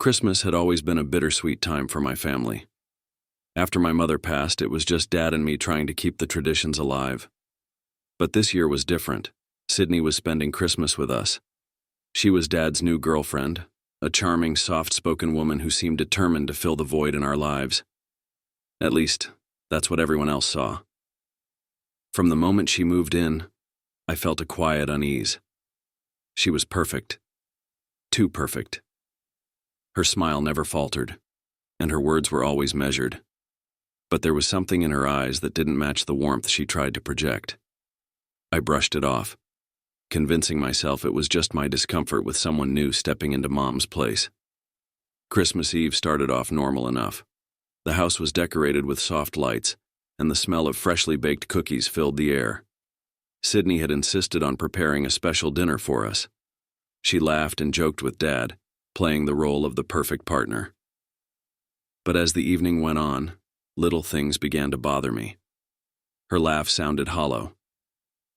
Christmas had always been a bittersweet time for my family. After my mother passed, it was just Dad and me trying to keep the traditions alive. But this year was different. Sydney was spending Christmas with us. She was Dad's new girlfriend, a charming, soft-spoken woman who seemed determined to fill the void in our lives. At least, that's what everyone else saw. From the moment she moved in, I felt a quiet unease. She was perfect. Too perfect. Her smile never faltered, and her words were always measured. But there was something in her eyes that didn't match the warmth she tried to project. I brushed it off, convincing myself it was just my discomfort with someone new stepping into Mom's place. Christmas Eve started off normal enough. The house was decorated with soft lights, and the smell of freshly baked cookies filled the air. Sydney had insisted on preparing a special dinner for us. She laughed and joked with Dad, playing the role of the perfect partner. But as the evening went on, little things began to bother me. Her laugh sounded hollow.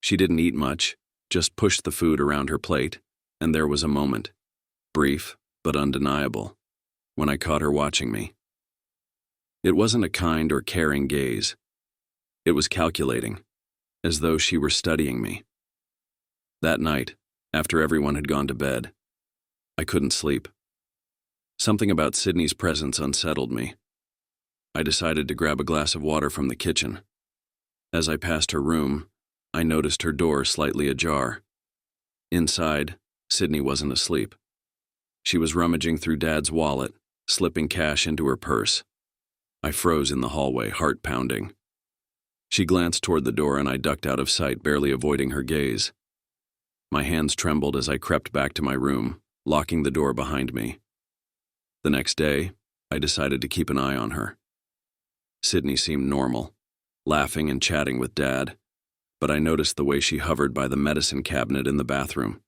She didn't eat much, just pushed the food around her plate, and there was a moment, brief but undeniable, when I caught her watching me. It wasn't a kind or caring gaze. It was calculating, as though she were studying me. That night, after everyone had gone to bed, I couldn't sleep. Something about Sydney's presence unsettled me. I decided to grab a glass of water from the kitchen. As I passed her room, I noticed her door slightly ajar. Inside, Sydney wasn't asleep. She was rummaging through Dad's wallet, slipping cash into her purse. I froze in the hallway, heart pounding. She glanced toward the door and I ducked out of sight, barely avoiding her gaze. My hands trembled as I crept back to my room, locking the door behind me. The next day, I decided to keep an eye on her. Sydney seemed normal, laughing and chatting with Dad, but I noticed the way she hovered by the medicine cabinet in the bathroom.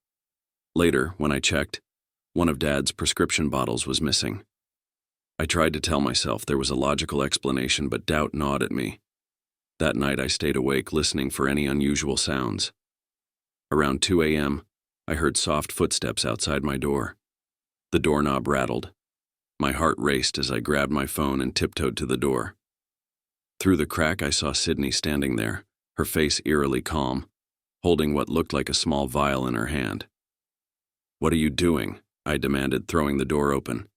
Later, when I checked, one of Dad's prescription bottles was missing. I tried to tell myself there was a logical explanation, but doubt gnawed at me. That night I stayed awake, listening for any unusual sounds. Around 2 a.m., I heard soft footsteps outside my door. The doorknob rattled. My heart raced as I grabbed my phone and tiptoed to the door. Through the crack, I saw Sydney standing there, her face eerily calm, holding what looked like a small vial in her hand. "What are you doing?" I demanded, throwing the door open.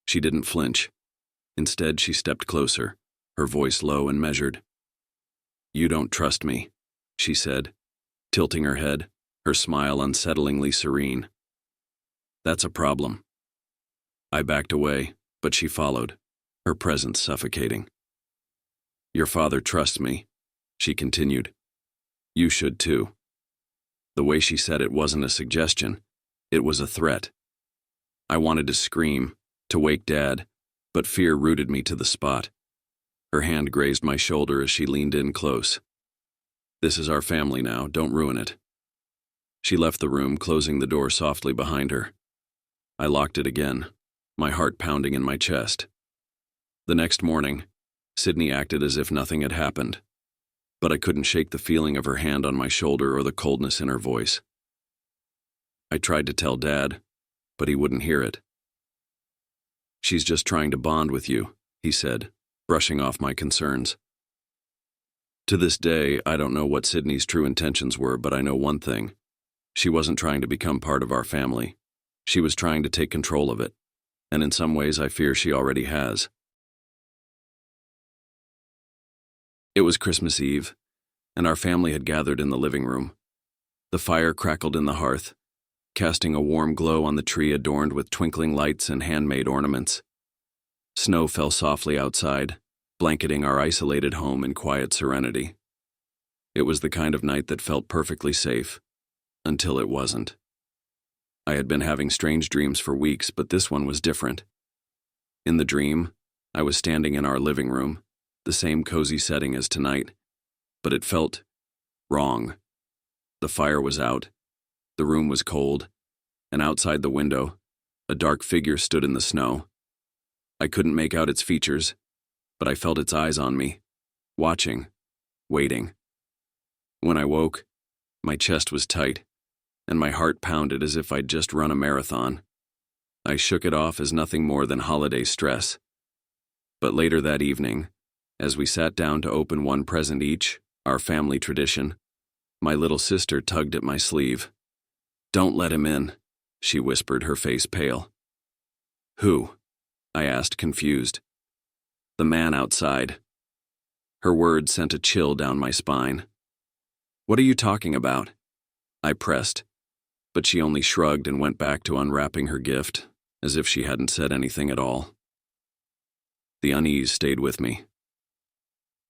She didn't flinch. Instead, she stepped closer, her voice low and measured. "You don't trust me," she said, tilting her head, her smile unsettlingly serene. "That's a problem." I backed away, but she followed, her presence suffocating. "Your father trusts me," she continued. "You should too." The way she said it wasn't a suggestion, it was a threat. I wanted to scream, to wake Dad, but fear rooted me to the spot. Her hand grazed my shoulder as she leaned in close. "This is our family now, don't ruin it." She left the room, closing the door softly behind her. I locked it again, my heart pounding in my chest. The next morning, Sydney acted as if nothing had happened, but I couldn't shake the feeling of her hand on my shoulder or the coldness in her voice. I tried to tell Dad, but he wouldn't hear it. "She's just trying to bond with you," he said, brushing off my concerns. To this day, I don't know what Sydney's true intentions were, but I know one thing. She wasn't trying to become part of our family. She was trying to take control of it, and in some ways I fear she already has. It was Christmas Eve, and our family had gathered in the living room. The fire crackled in the hearth, casting a warm glow on the tree adorned with twinkling lights and handmade ornaments. Snow fell softly outside, blanketing our isolated home in quiet serenity. It was the kind of night that felt perfectly safe, until it wasn't. I had been having strange dreams for weeks, but this one was different. In the dream, I was standing in our living room, the same cozy setting as tonight, but it felt wrong. The fire was out, the room was cold, and outside the window, a dark figure stood in the snow. I couldn't make out its features, but I felt its eyes on me, watching, waiting. When I woke, my chest was tight, and my heart pounded as if I'd just run a marathon. I shook it off as nothing more than holiday stress. But later that evening, as we sat down to open one present each, our family tradition, my little sister tugged at my sleeve. "Don't let him in," she whispered, her face pale. "Who?" I asked, confused. "The man outside." Her words sent a chill down my spine. "What are you talking about?" I pressed, but she only shrugged and went back to unwrapping her gift, as if she hadn't said anything at all. The unease stayed with me.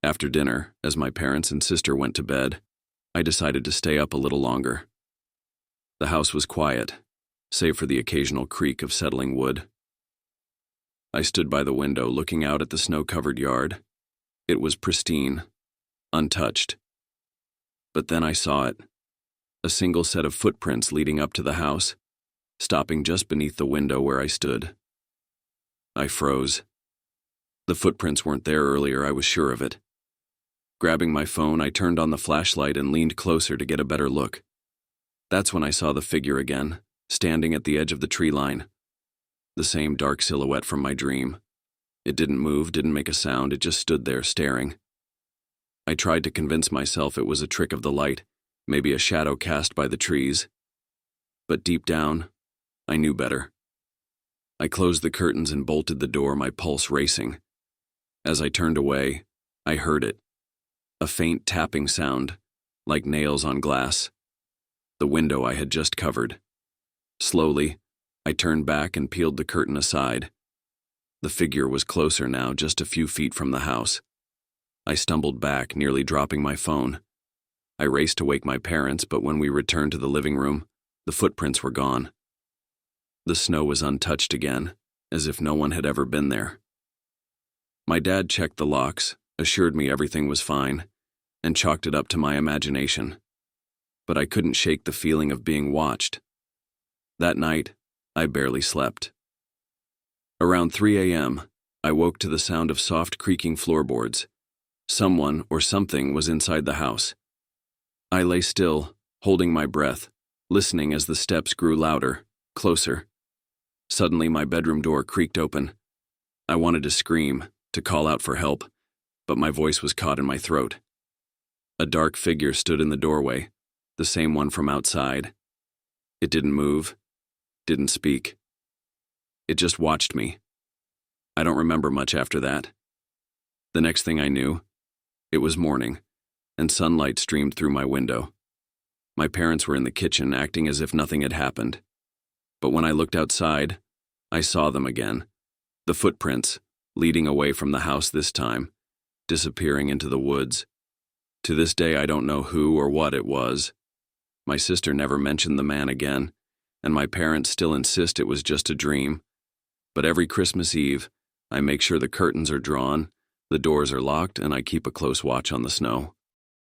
After dinner, as my parents and sister went to bed, I decided to stay up a little longer. The house was quiet, save for the occasional creak of settling wood. I stood by the window looking out at the snow-covered yard. It was pristine, untouched. But then I saw it, a single set of footprints leading up to the house, stopping just beneath the window where I stood. I froze. The footprints weren't there earlier, I was sure of it. Grabbing my phone, I turned on the flashlight and leaned closer to get a better look. That's when I saw the figure again, standing at the edge of the tree line. The same dark silhouette from my dream. It didn't move, didn't make a sound, it just stood there, staring. I tried to convince myself it was a trick of the light, maybe a shadow cast by the trees. But deep down, I knew better. I closed the curtains and bolted the door, my pulse racing. As I turned away, I heard it. A faint tapping sound, like nails on glass. The window I had just covered. Slowly, I turned back and peeled the curtain aside. The figure was closer now, just a few feet from the house. I stumbled back, nearly dropping my phone. I raced to wake my parents, but when we returned to the living room, the footprints were gone. The snow was untouched again, as if no one had ever been there. My dad checked the locks, assured me everything was fine, and chalked it up to my imagination. But I couldn't shake the feeling of being watched. That night, I barely slept. Around 3 a.m., I woke to the sound of soft creaking floorboards. Someone or something was inside the house. I lay still, holding my breath, listening as the steps grew louder, closer. Suddenly, my bedroom door creaked open. I wanted to scream, to call out for help, but my voice was caught in my throat. A dark figure stood in the doorway, the same one from outside. It didn't move, didn't speak. It just watched me. I don't remember much after that. The next thing I knew, it was morning, and sunlight streamed through my window. My parents were in the kitchen, acting as if nothing had happened. But when I looked outside, I saw them again. The footprints, leading away from the house this time, disappearing into the woods. To this day, I don't know who or what it was. My sister never mentioned the man again, and my parents still insist it was just a dream. But every Christmas Eve, I make sure the curtains are drawn, the doors are locked, and I keep a close watch on the snow.